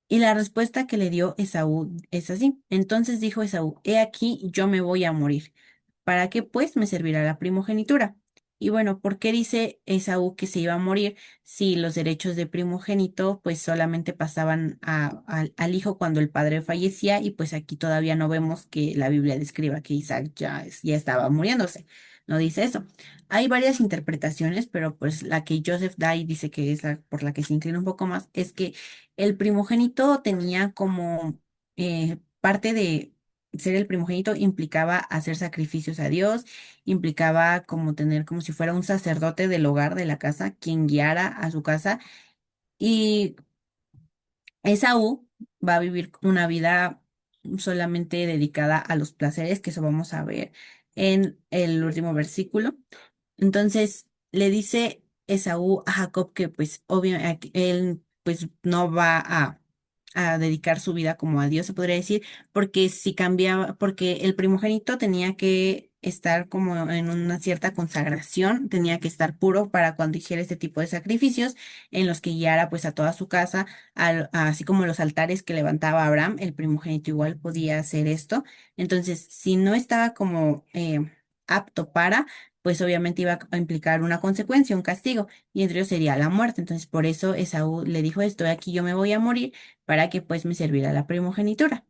Y la respuesta que le dio Esaú es así. Entonces dijo Esaú, he aquí, yo me voy a morir. ¿Para qué pues me servirá la primogenitura? Y bueno, ¿por qué dice Esaú que se iba a morir si los derechos de primogénito pues solamente pasaban al hijo cuando el padre fallecía y pues aquí todavía no vemos que la Biblia describa que Isaac ya estaba muriéndose? No dice eso. Hay varias interpretaciones, pero pues la que Joseph da y dice que es la por la que se inclina un poco más es que el primogénito tenía como parte de ser el primogénito implicaba hacer sacrificios a Dios, implicaba como tener como si fuera un sacerdote del hogar de la casa, quien guiara a su casa. Y Esaú va a vivir una vida solamente dedicada a los placeres, que eso vamos a ver en el último versículo. Entonces le dice Esaú a Jacob que pues obviamente él pues no va a dedicar su vida como a Dios, se podría decir, porque si cambiaba, porque el primogénito tenía que estar como en una cierta consagración, tenía que estar puro para cuando hiciera este tipo de sacrificios en los que guiara pues a toda su casa, así como los altares que levantaba Abraham, el primogénito igual podía hacer esto. Entonces, si no estaba como apto para pues obviamente iba a implicar una consecuencia, un castigo, y entre ellos sería la muerte. Entonces, por eso Esaú le dijo, estoy aquí, yo me voy a morir, para que pues me servirá la primogenitura.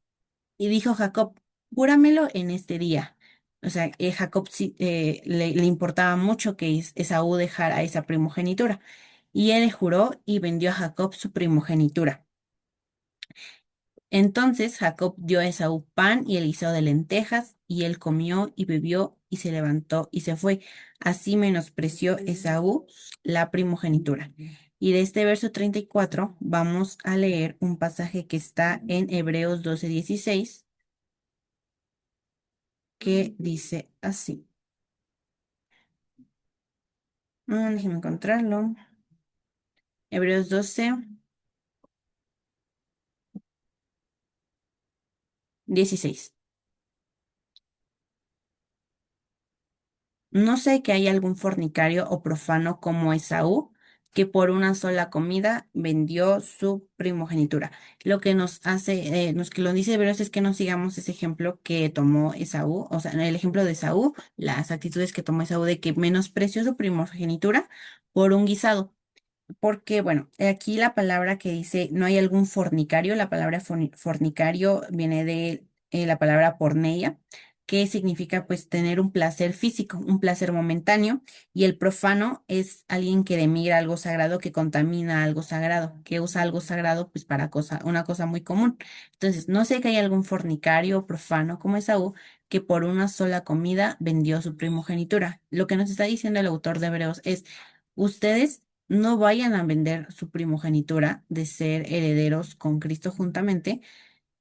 Y dijo Jacob, júramelo en este día. O sea, Jacob le importaba mucho que Esaú dejara esa primogenitura. Y él le juró y vendió a Jacob su primogenitura. Entonces Jacob dio a Esaú pan y el guisado de lentejas, y él comió y bebió y se levantó y se fue. Así menospreció Esaú la primogenitura. Y de este verso 34 vamos a leer un pasaje que está en Hebreos 12:16, que dice así. Déjenme encontrarlo. Hebreos 12:16. No sé que haya algún fornicario o profano como Esaú, que por una sola comida vendió su primogenitura. Lo que nos hace, nos que lo dice Hebreos es que no sigamos ese ejemplo que tomó Esaú, o sea, el ejemplo de Esaú, las actitudes que tomó Esaú de que menospreció su primogenitura por un guisado. Porque, bueno, aquí la palabra que dice no hay algún fornicario, la palabra fornicario viene de la palabra porneia, que significa pues tener un placer físico, un placer momentáneo, y el profano es alguien que denigra algo sagrado, que contamina algo sagrado, que usa algo sagrado pues para una cosa muy común. Entonces, no sé que hay algún fornicario o profano como Esaú que por una sola comida vendió su primogenitura. Lo que nos está diciendo el autor de Hebreos es, ustedes no vayan a vender su primogenitura de ser herederos con Cristo juntamente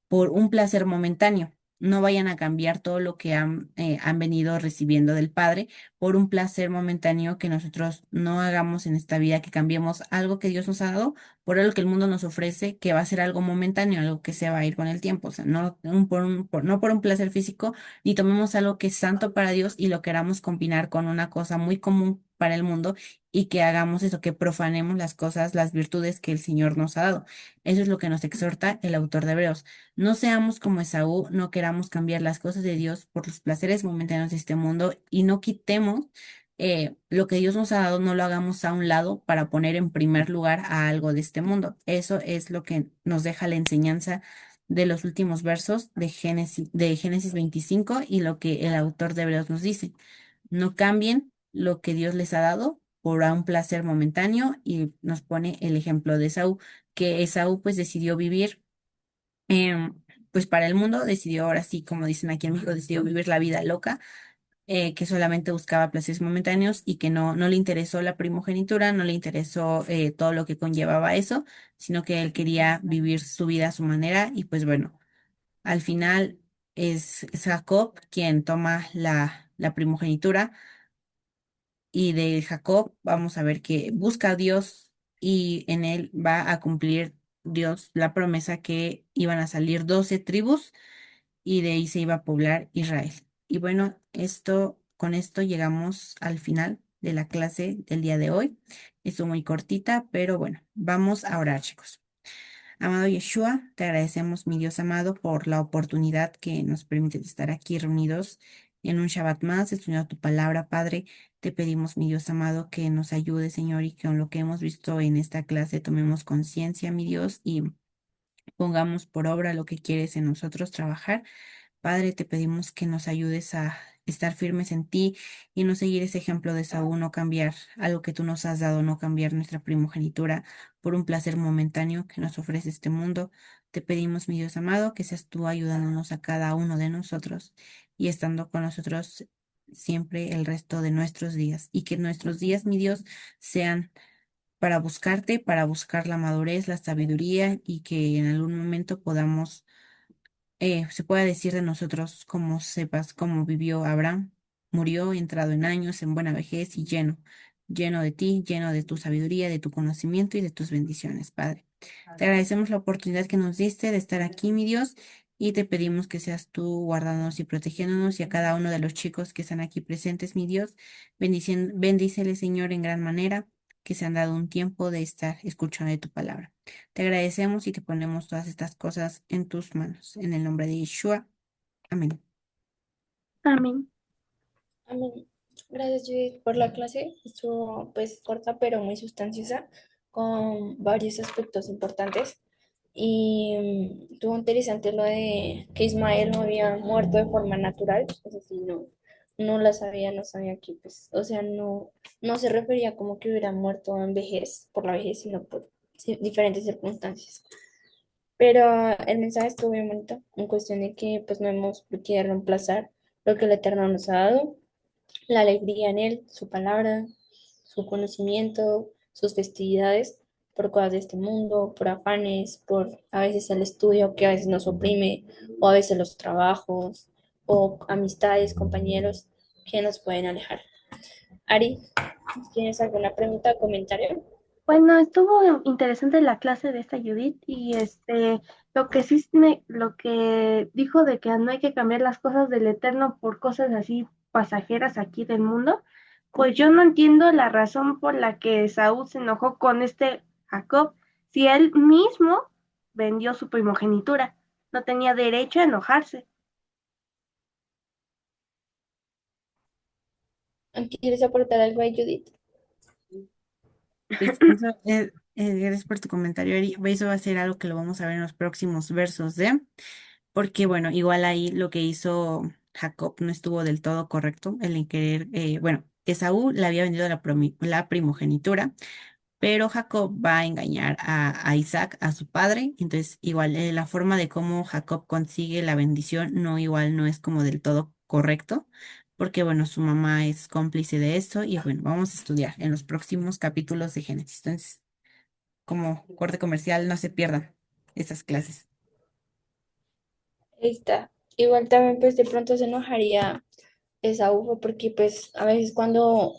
por un placer momentáneo. No vayan a cambiar todo lo que han venido recibiendo del Padre por un placer momentáneo, que nosotros no hagamos en esta vida, que cambiemos algo que Dios nos ha dado por algo que el mundo nos ofrece, que va a ser algo momentáneo, algo que se va a ir con el tiempo. O sea, no por un placer físico, ni tomemos algo que es santo para Dios y lo queramos combinar con una cosa muy común para el mundo y que hagamos eso, que profanemos las cosas, las virtudes que el Señor nos ha dado. Eso es lo que nos exhorta el autor de Hebreos. No seamos como Esaú, no queramos cambiar las cosas de Dios por los placeres momentáneos de este mundo y no quitemos lo que Dios nos ha dado, no lo hagamos a un lado para poner en primer lugar a algo de este mundo. Eso es lo que nos deja la enseñanza de los últimos versos de Génesis 25 y lo que el autor de Hebreos nos dice. No cambien lo que Dios les ha dado por un placer momentáneo y nos pone el ejemplo de Esaú, que Esaú pues decidió vivir em, pues para el mundo, decidió ahora sí, como dicen aquí en México, decidió vivir la vida loca, que solamente buscaba placeres momentáneos y que no le interesó la primogenitura, no le interesó todo lo que conllevaba eso, sino que él quería vivir su vida a su manera y pues bueno, al final es Jacob quien toma la primogenitura y de Jacob vamos a ver que busca a Dios y en él va a cumplir Dios la promesa que iban a salir 12 tribus y de ahí se iba a poblar Israel. Y bueno, con esto llegamos al final de la clase del día de hoy. Estuvo muy cortita, pero bueno, vamos a orar, chicos. Amado Yeshua, te agradecemos, mi Dios amado, por la oportunidad que nos permite estar aquí reunidos en un Shabbat más, estudiando tu palabra, Padre. Te pedimos, mi Dios amado, que nos ayude, Señor, y que con lo que hemos visto en esta clase tomemos conciencia, mi Dios, y pongamos por obra lo que quieres en nosotros trabajar. Padre, te pedimos que nos ayudes a estar firmes en ti y no seguir ese ejemplo de Saúl, no cambiar algo que tú nos has dado, no cambiar nuestra primogenitura por un placer momentáneo que nos ofrece este mundo. Te pedimos, mi Dios amado, que seas tú ayudándonos a cada uno de nosotros y estando con nosotros siempre el resto de nuestros días y que nuestros días, mi Dios, sean para buscarte, para buscar la madurez, la sabiduría y que en algún momento podamos se puede decir de nosotros, como sepas cómo vivió Abraham, murió entrado en años, en buena vejez y lleno de ti, lleno de tu sabiduría, de tu conocimiento y de tus bendiciones, Padre. Te agradecemos la oportunidad que nos diste de estar aquí, mi Dios, y te pedimos que seas tú guardándonos y protegiéndonos y a cada uno de los chicos que están aquí presentes, mi Dios, bendícele, Señor, en gran manera, que se han dado un tiempo de estar escuchando de tu palabra. Te agradecemos y te ponemos todas estas cosas en tus manos. En el nombre de Yeshua. Amén. Amén. Amén. Gracias, Judith, por la clase. Estuvo pues corta, pero muy sustanciosa, con varios aspectos importantes. Y estuvo interesante lo de que Ismael no había muerto de forma natural. Es decir, no la sabía, no sabía que, pues, o sea, no se refería como que hubiera muerto en vejez, por la vejez, sino por diferentes circunstancias. Pero el mensaje estuvo bien bonito, en cuestión de que pues no hemos que reemplazar lo que el Eterno nos ha dado, la alegría en Él, su palabra, su conocimiento, sus festividades, por cosas de este mundo, por afanes, por a veces el estudio que a veces nos oprime, o a veces los trabajos, o amistades, compañeros que nos pueden alejar. Ari, ¿tienes alguna pregunta o comentario? Bueno, estuvo interesante la clase de esta Judith y lo que lo que dijo de que no hay que cambiar las cosas del Eterno por cosas así pasajeras aquí del mundo, pues yo no entiendo la razón por la que Saúl se enojó con este Jacob, si él mismo vendió su primogenitura, no tenía derecho a enojarse. ¿Quieres aportar algo ahí, Judith? Pues eso, gracias por tu comentario, Eri. Eso va a ser algo que lo vamos a ver en los próximos versos porque bueno, igual ahí lo que hizo Jacob no estuvo del todo correcto, el en querer, bueno, Esaú le había vendido la primogenitura, pero Jacob va a engañar a Isaac, a su padre. Entonces, igual, la forma de cómo Jacob consigue la bendición, no igual, no es como del todo correcto, porque bueno, su mamá es cómplice de esto y bueno, vamos a estudiar en los próximos capítulos de Génesis. Entonces, como corte comercial, no se pierdan esas clases. Ahí está. Igual también pues de pronto se enojaría Esaú fue porque pues a veces cuando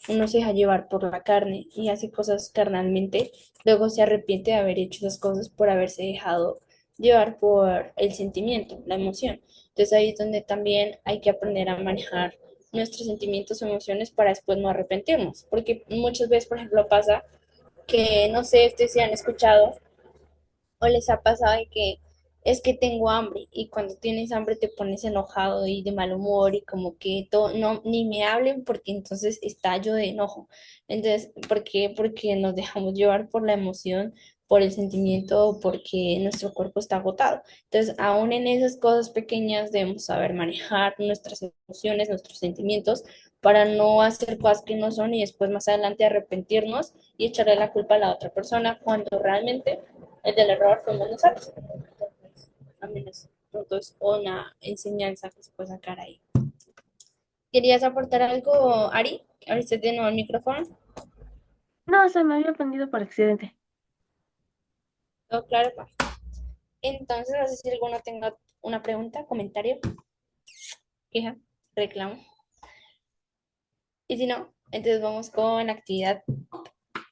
uno se deja llevar por la carne y hace cosas carnalmente, luego se arrepiente de haber hecho esas cosas por haberse dejado llevar por el sentimiento, la emoción. Entonces ahí es donde también hay que aprender a manejar nuestros sentimientos o emociones para después no arrepentirnos, porque muchas veces, por ejemplo, pasa que, no sé, ustedes si han escuchado o les ha pasado de que es que tengo hambre y cuando tienes hambre te pones enojado y de mal humor y como que todo, no, ni me hablen porque entonces estallo de enojo. Entonces, ¿por qué? Porque nos dejamos llevar por la emoción, por el sentimiento, o porque nuestro cuerpo está agotado. Entonces, aún en esas cosas pequeñas debemos saber manejar nuestras emociones, nuestros sentimientos para no hacer cosas que no son y después más adelante arrepentirnos y echarle la culpa a la otra persona cuando realmente el del error fuimos nosotros. Entonces, también es, pronto es una enseñanza que se puede sacar ahí. ¿Querías aportar algo, Ari? Abriste de nuevo el micrófono. No, se me había prendido por accidente. Todo claro, pa. Entonces, no sé si alguno tenga una pregunta, comentario, queja, reclamo. Y si no, entonces vamos con actividad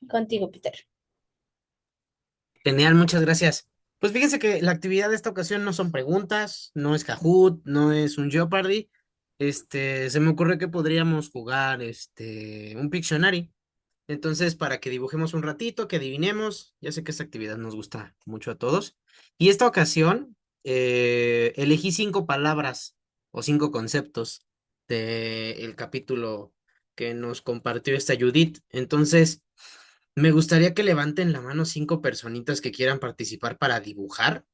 contigo, Peter. Genial, muchas gracias. Pues fíjense que la actividad de esta ocasión no son preguntas, no es Kahoot, no es un Jeopardy. Se me ocurre que podríamos jugar un Pictionary. Entonces, para que dibujemos un ratito, que adivinemos, ya sé que esta actividad nos gusta mucho a todos. Y esta ocasión, elegí 5 palabras o 5 conceptos del capítulo que nos compartió esta Judith. Entonces, me gustaría que levanten la mano 5 personitas que quieran participar para dibujar.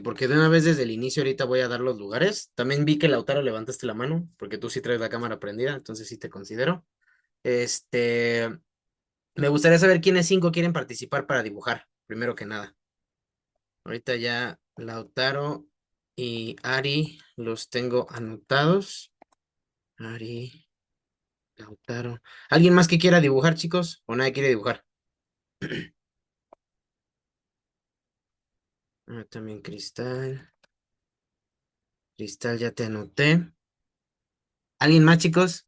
Porque de una vez desde el inicio ahorita voy a dar los lugares. También vi que Lautaro levantaste la mano, porque tú sí traes la cámara prendida, entonces sí te considero. Este, Me gustaría saber quiénes 5 quieren participar para dibujar, primero que nada. Ahorita ya Lautaro y Ari los tengo anotados. Ari, Lautaro. ¿Alguien más que quiera dibujar, chicos? ¿O nadie quiere dibujar? También Cristal. Cristal, ya te anoté. ¿Alguien más, chicos?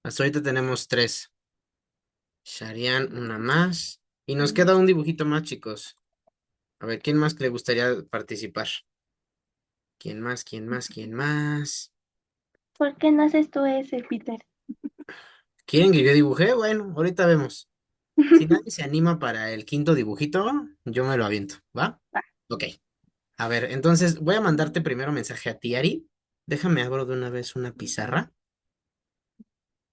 Hasta ahorita tenemos 3. Sharian, una más. Y nos queda un dibujito más, chicos. A ver, ¿quién más que le gustaría participar? ¿Quién más? ¿Quién más? ¿Quién más? ¿Por qué no haces tú ese, Peter? ¿Quieren que yo dibuje? Bueno, ahorita vemos. Si nadie se anima para el quinto dibujito, yo me lo aviento, ¿va? Va. Ok. A ver, entonces voy a mandarte primero mensaje a ti, Ari. Déjame abro de una vez una pizarra.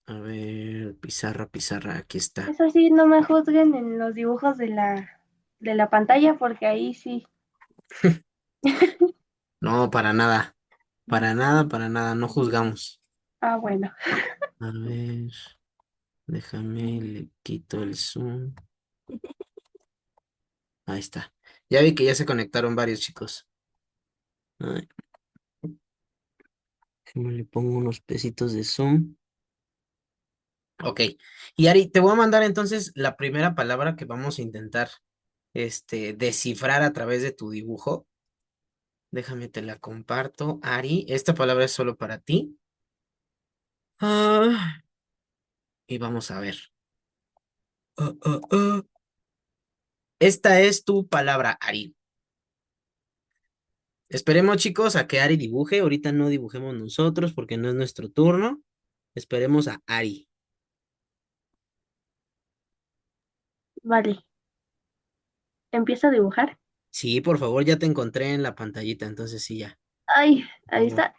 A ver, pizarra, pizarra, aquí está. Eso sí, no me juzguen en los dibujos de la pantalla, porque ahí sí. No, para nada. Para nada, para nada. No juzgamos. Ah, bueno. A ver, déjame, le quito el zoom. Ahí está. Ya vi que ya se conectaron varios chicos. Ay, déjame le pongo unos pesitos de zoom. Ok. Y Ari, te voy a mandar entonces la primera palabra que vamos a intentar, descifrar a través de tu dibujo. Déjame te la comparto. Ari, esta palabra es solo para ti. Ah, y vamos a ver. Ah, ah, ah. Esta es tu palabra, Ari. Esperemos, chicos, a que Ari dibuje. Ahorita no dibujemos nosotros porque no es nuestro turno. Esperemos a Ari. Vale. Empiezo a dibujar. Sí, por favor, ya te encontré en la pantallita, entonces sí, ya. Ay, ahí Vamos. está.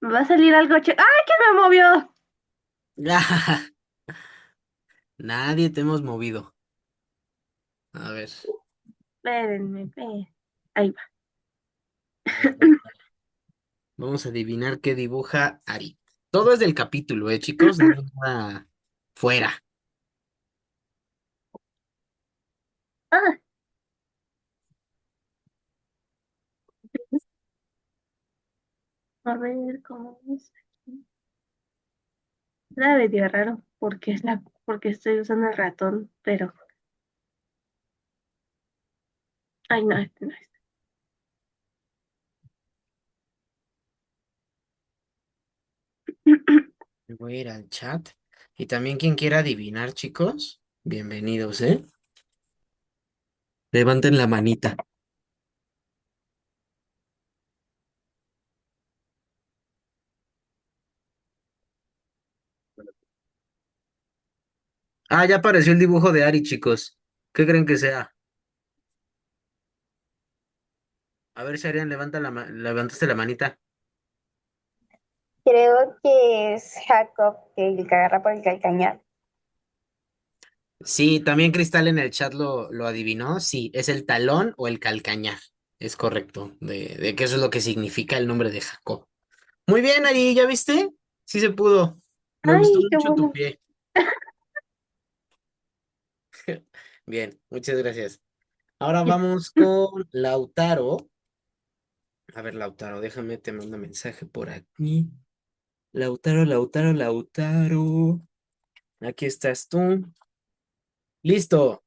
Me va a salir algo. ¡Ay, que me movió! Nadie te hemos movido. A ver, Espérenme. Ahí va. a ver, vamos a adivinar qué dibuja Ari. Todo es del capítulo, chicos, no hay nada fuera. Ah, a ver cómo es aquí. Era medio raro porque porque estoy usando el ratón, pero. Ay, no, este no es. Me voy a ir al chat. Y también quien quiera adivinar, chicos, bienvenidos, ¿eh? Levanten la manita. Ah, ya apareció el dibujo de Ari, chicos. ¿Qué creen que sea? A ver, Sharian, levantaste la manita. Creo que es Jacob el que agarra por el calcañar. Sí, también Cristal en el chat lo adivinó. Sí, es el talón o el calcañar. Es correcto, de que eso es lo que significa el nombre de Jacob. Muy bien, Ari, ¿ya viste? Sí se pudo. Me gustó Ay, qué mucho tu bueno. pie. Bien, muchas gracias. Ahora vamos con Lautaro. A ver, Lautaro, déjame, te mando mensaje por aquí. Lautaro, Lautaro, Lautaro. Aquí estás tú. Listo.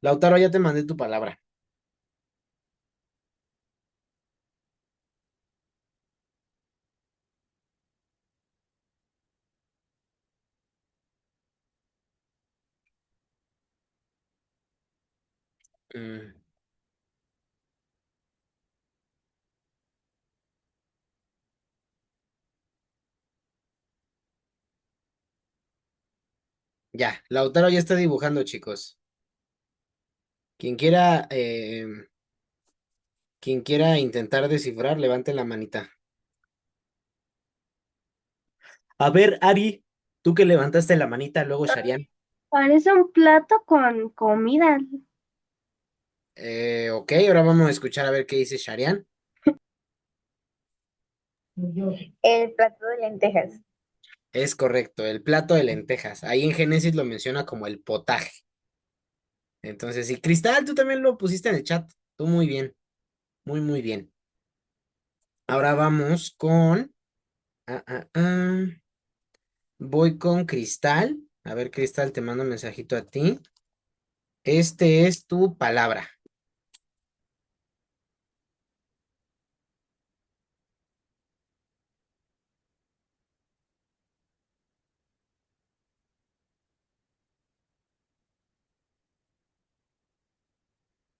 Lautaro, ya te mandé tu palabra. Mm, ya, Lautaro ya está dibujando, chicos. Quien quiera, quien quiera intentar descifrar, levante la manita. A ver, Ari, tú que levantaste la manita, luego Sharian. Parece un plato con comida. Ok, ahora vamos a escuchar a ver qué dice Sharian. El plato de lentejas. Es correcto, el plato de lentejas. Ahí en Génesis lo menciona como el potaje. Entonces, y Cristal, tú también lo pusiste en el chat. Tú muy bien, muy, muy bien. Ahora vamos con... ah, ah, ah. Voy con Cristal. A ver, Cristal, te mando un mensajito a ti. Este es tu palabra.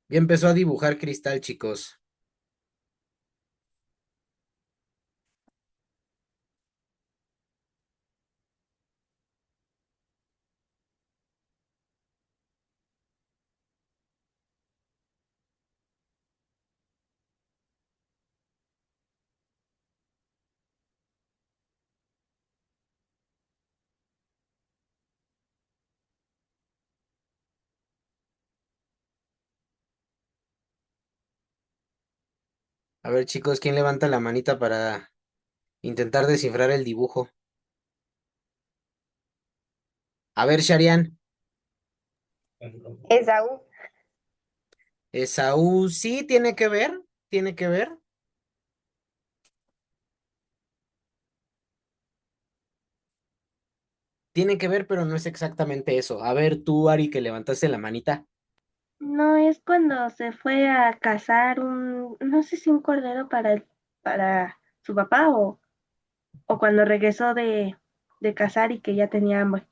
Ya empezó a dibujar Cristal, chicos. A ver, chicos, ¿quién levanta la manita para intentar descifrar el dibujo? A ver, Sharian. Esaú. Esaú, sí, tiene que ver, tiene que ver. Tiene que ver, pero no es exactamente eso. A ver, tú, Ari, que levantaste la manita. No es cuando se fue a cazar no sé si un cordero para su papá o cuando regresó de cazar y que ya tenía hambre.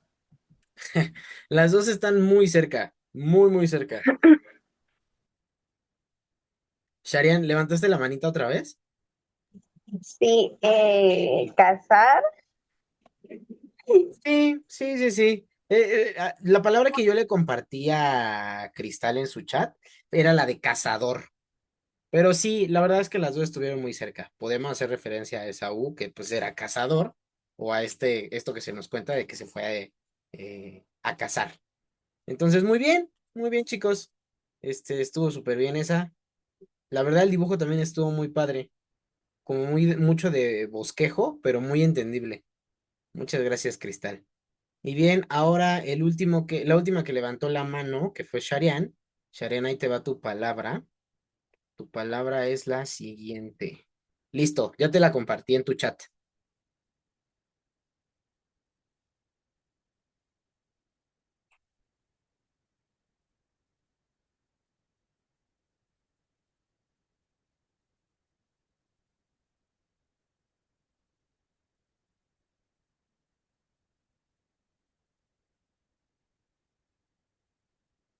Las dos están muy cerca, muy, muy cerca. Sharian, ¿levantaste la manita otra vez? Sí, cazar. Sí, sí, sí, sí. La palabra que yo le compartí a Cristal en su chat era la de cazador. Pero sí, la verdad es que las dos estuvieron muy cerca. Podemos hacer referencia a Esaú, que pues era cazador, o a esto que se nos cuenta de que se fue a cazar. Entonces, muy bien, chicos. Estuvo súper bien esa. La verdad, el dibujo también estuvo muy padre, como mucho de bosquejo, pero muy entendible. Muchas gracias, Cristal. Y bien, ahora la última que levantó la mano, que fue Sharian. Sharian, ahí te va tu palabra. Tu palabra es la siguiente. Listo, ya te la compartí en tu chat.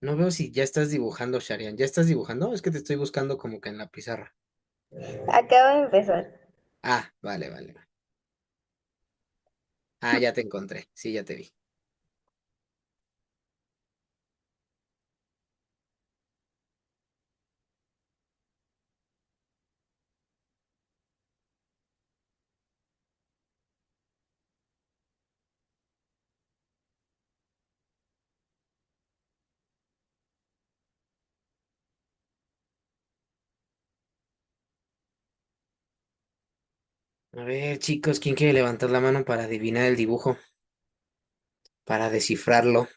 No veo si ya estás dibujando, Sharian. ¿Ya estás dibujando? Es que te estoy buscando como que en la pizarra. Acabo de empezar. Ah, vale, vale, vale. Ah, ya te encontré. Sí, ya te vi. A ver, chicos, ¿quién quiere levantar la mano para adivinar el dibujo? Para descifrarlo.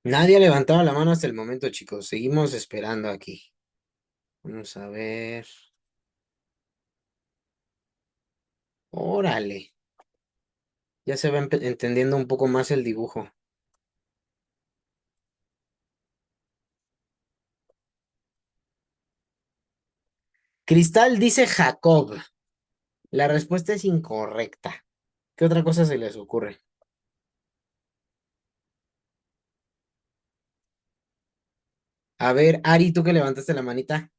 Nadie ha levantado la mano hasta el momento, chicos. Seguimos esperando aquí. Vamos a ver. Órale. Ya se va entendiendo un poco más el dibujo. Cristal dice Jacob. La respuesta es incorrecta. ¿Qué otra cosa se les ocurre? A ver, Ari, tú que levantaste la manita.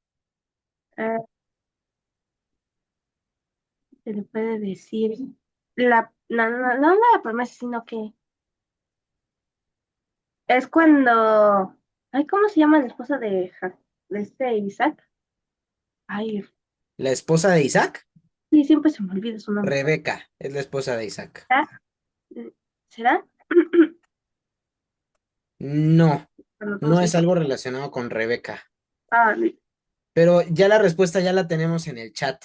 Ah, se le puede decir no la promesa, sino que es cuando, ay, ¿cómo se llama la esposa de este Isaac? Ay, La esposa de Isaac, sí, siempre se me olvida su nombre. Rebeca, es la esposa de Isaac. ¿Será? ¿Será? No, Cuando no todos es hijos. algo relacionado con Rebeca. Ah, Pero ya la respuesta ya la tenemos en el chat.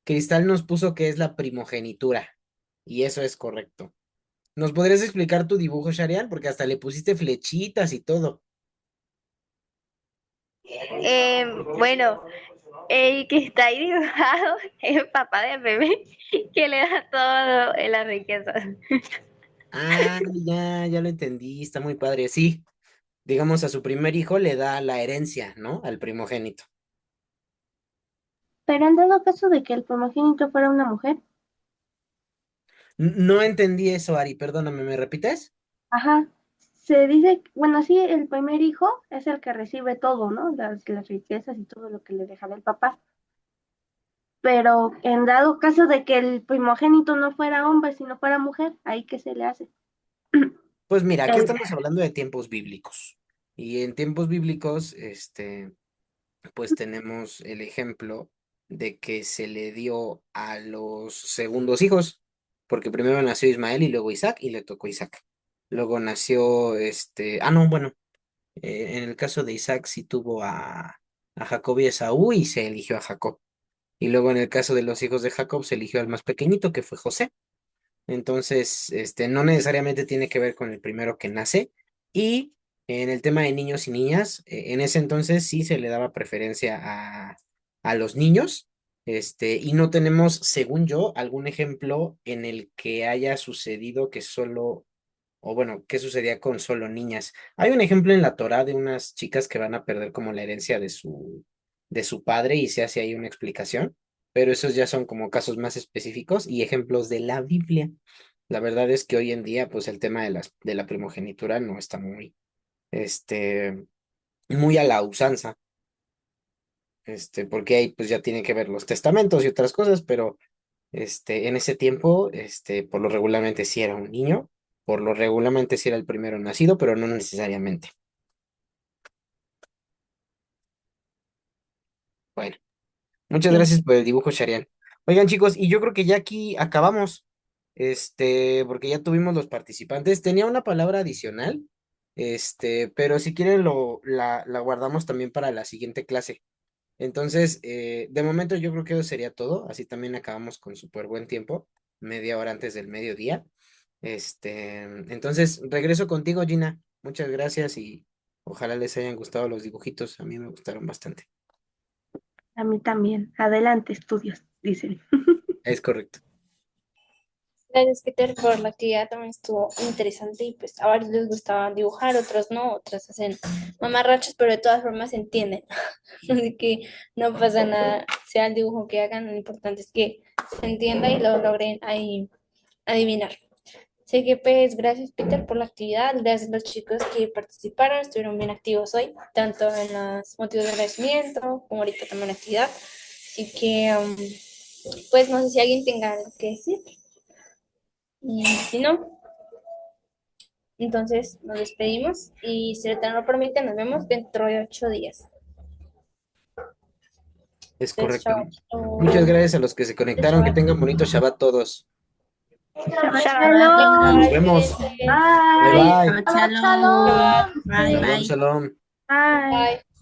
Cristal nos puso que es la primogenitura. Y eso es correcto. ¿Nos podrías explicar tu dibujo, Sharian? Porque hasta le pusiste flechitas y todo. Bueno, el que está ahí dibujado es el papá del bebé que le da todo en la riqueza. Ah, ya lo entendí, está muy padre. Sí, digamos, a su primer hijo le da la herencia, ¿no? Al primogénito. pero en dado caso de que el primogénito fuera una mujer, No entendí eso, Ari, perdóname, ¿me repites? ajá, se dice, bueno, sí, el primer hijo es el que recibe todo, ¿no? Las riquezas y todo lo que le dejará el papá. Pero en dado caso de que el primogénito no fuera hombre, sino fuera mujer, ¿ahí qué se le hace? Pues mira, aquí El- estamos hablando de tiempos bíblicos. Y en tiempos bíblicos, pues tenemos el ejemplo de que se le dio a los segundos hijos, porque primero nació Ismael y luego Isaac, y le tocó Isaac. Luego nació no, bueno, en el caso de Isaac sí tuvo a Jacob y Esaú y se eligió a Jacob. Y luego en el caso de los hijos de Jacob se eligió al más pequeñito, que fue José. Entonces, no necesariamente tiene que ver con el primero que nace. Y en el tema de niños y niñas, en ese entonces sí se le daba preferencia a los niños. Y no tenemos, según yo, algún ejemplo en el que haya sucedido que solo, o bueno, qué sucedía con solo niñas. Hay un ejemplo en la Torá de unas chicas que van a perder como la herencia de su padre y se hace ahí una explicación, pero esos ya son como casos más específicos y ejemplos de la Biblia. La verdad es que hoy en día, pues el tema de la primogenitura no está este, muy a la usanza, porque ahí pues ya tienen que ver los testamentos y otras cosas, pero en ese tiempo, por lo regularmente sí era un niño, por lo regularmente sí era el primero nacido, pero no necesariamente. Bueno, muchas sí, gracias por el dibujo, Sharian. Oigan, chicos, y yo creo que ya aquí acabamos, porque ya tuvimos los participantes. Tenía una palabra adicional, pero si quieren la guardamos también para la siguiente clase. Entonces, de momento yo creo que eso sería todo. Así también acabamos con súper buen tiempo, media hora antes del mediodía. Entonces, regreso contigo, Gina. Muchas gracias y ojalá les hayan gustado los dibujitos. A mí me gustaron bastante. a mí también. Adelante, estudios, dicen. Es correcto. Gracias, Peter, por la actividad. También estuvo interesante y pues a varios les gustaba dibujar, otros no, otros hacen mamarrachos, pero de todas formas se entienden. Así que no pasa nada, sea el dibujo que hagan, lo importante es que se entienda y lo logren ahí adivinar. Así que pues gracias, Peter, por la actividad. Gracias a los chicos que participaron, estuvieron bien activos hoy, tanto en los motivos de agradecimiento como ahorita también la actividad. Así que pues no sé si alguien tenga algo que decir. Y si no, entonces nos despedimos y si el Eterno lo permite, nos vemos dentro de 8 días. Es Entonces, correcto. chao. Muchas gracias a los que se conectaron. Que tengan bonito Shabbat todos. Shabbat Shabbat Shabbat shalom. Nos Bye, shalom. vemos. cuídense. Bye Bye. bye. Shabbat Shabbat shalom. shalom. Shabbat, Bye Shalom, bye. shalom. Bye. bye.